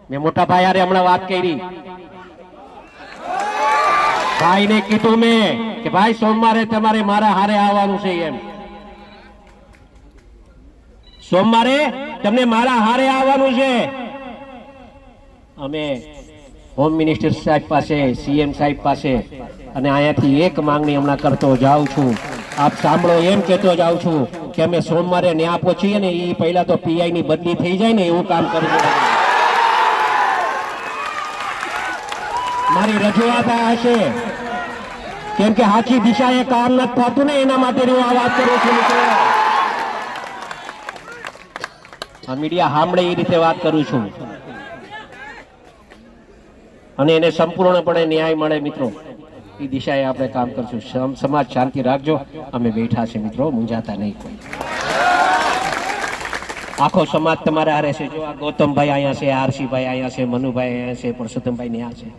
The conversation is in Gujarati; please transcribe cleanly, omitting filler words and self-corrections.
મેં મોટા ભાઈ હારે હમણાં વાત કરી, ભાઈને કીધું મેં કે ભાઈ સોમવારે તમારે મારા હારે આવવાનું છે, એમ સોમવારે તમને મારા હારે આવવાનું છે. અમે હોમ મિનિસ્ટર સાહેબ પાસે, સીએમ સાહેબ પાસે અને અહીંયાથી એક માંગણી હમણાં કરતો જાઉં છું. આપ સાંભળો, એમ કહેતો જાઉં છું કે અમે સોમવારે ન્યા પહોંચીએ ને એ પહેલા તો પીઆઈ ની બદલી થઈ જાય ને એવું કામ કરવું. મારી રજૂઆત આ હશે, કેમ કે સાચી દિશાએ કામ નથી થતું ને એના માટે હું આ વાત કરું છું મિત્રો. આ મીડિયા સાંભળે એ રીતે વાત કરું છું અને એને સંપૂર્ણપણે ન્યાય મળે મિત્રો એ દિશાએ આપણે કામ કરશું. સમાજ શાંતિ રાખજો, અમે બેઠા છે મિત્રો, મૂંઝાતા નહીં કોઈ. આખો સમાજ તમારા હારે છે. જો આ ગૌતમભાઈ અહીંયા છે, આરસીભાઈ અહીંયા છે, મનુભાઈ અહીંયા છે, પરસોત્તમભાઈ ત્યાં છે.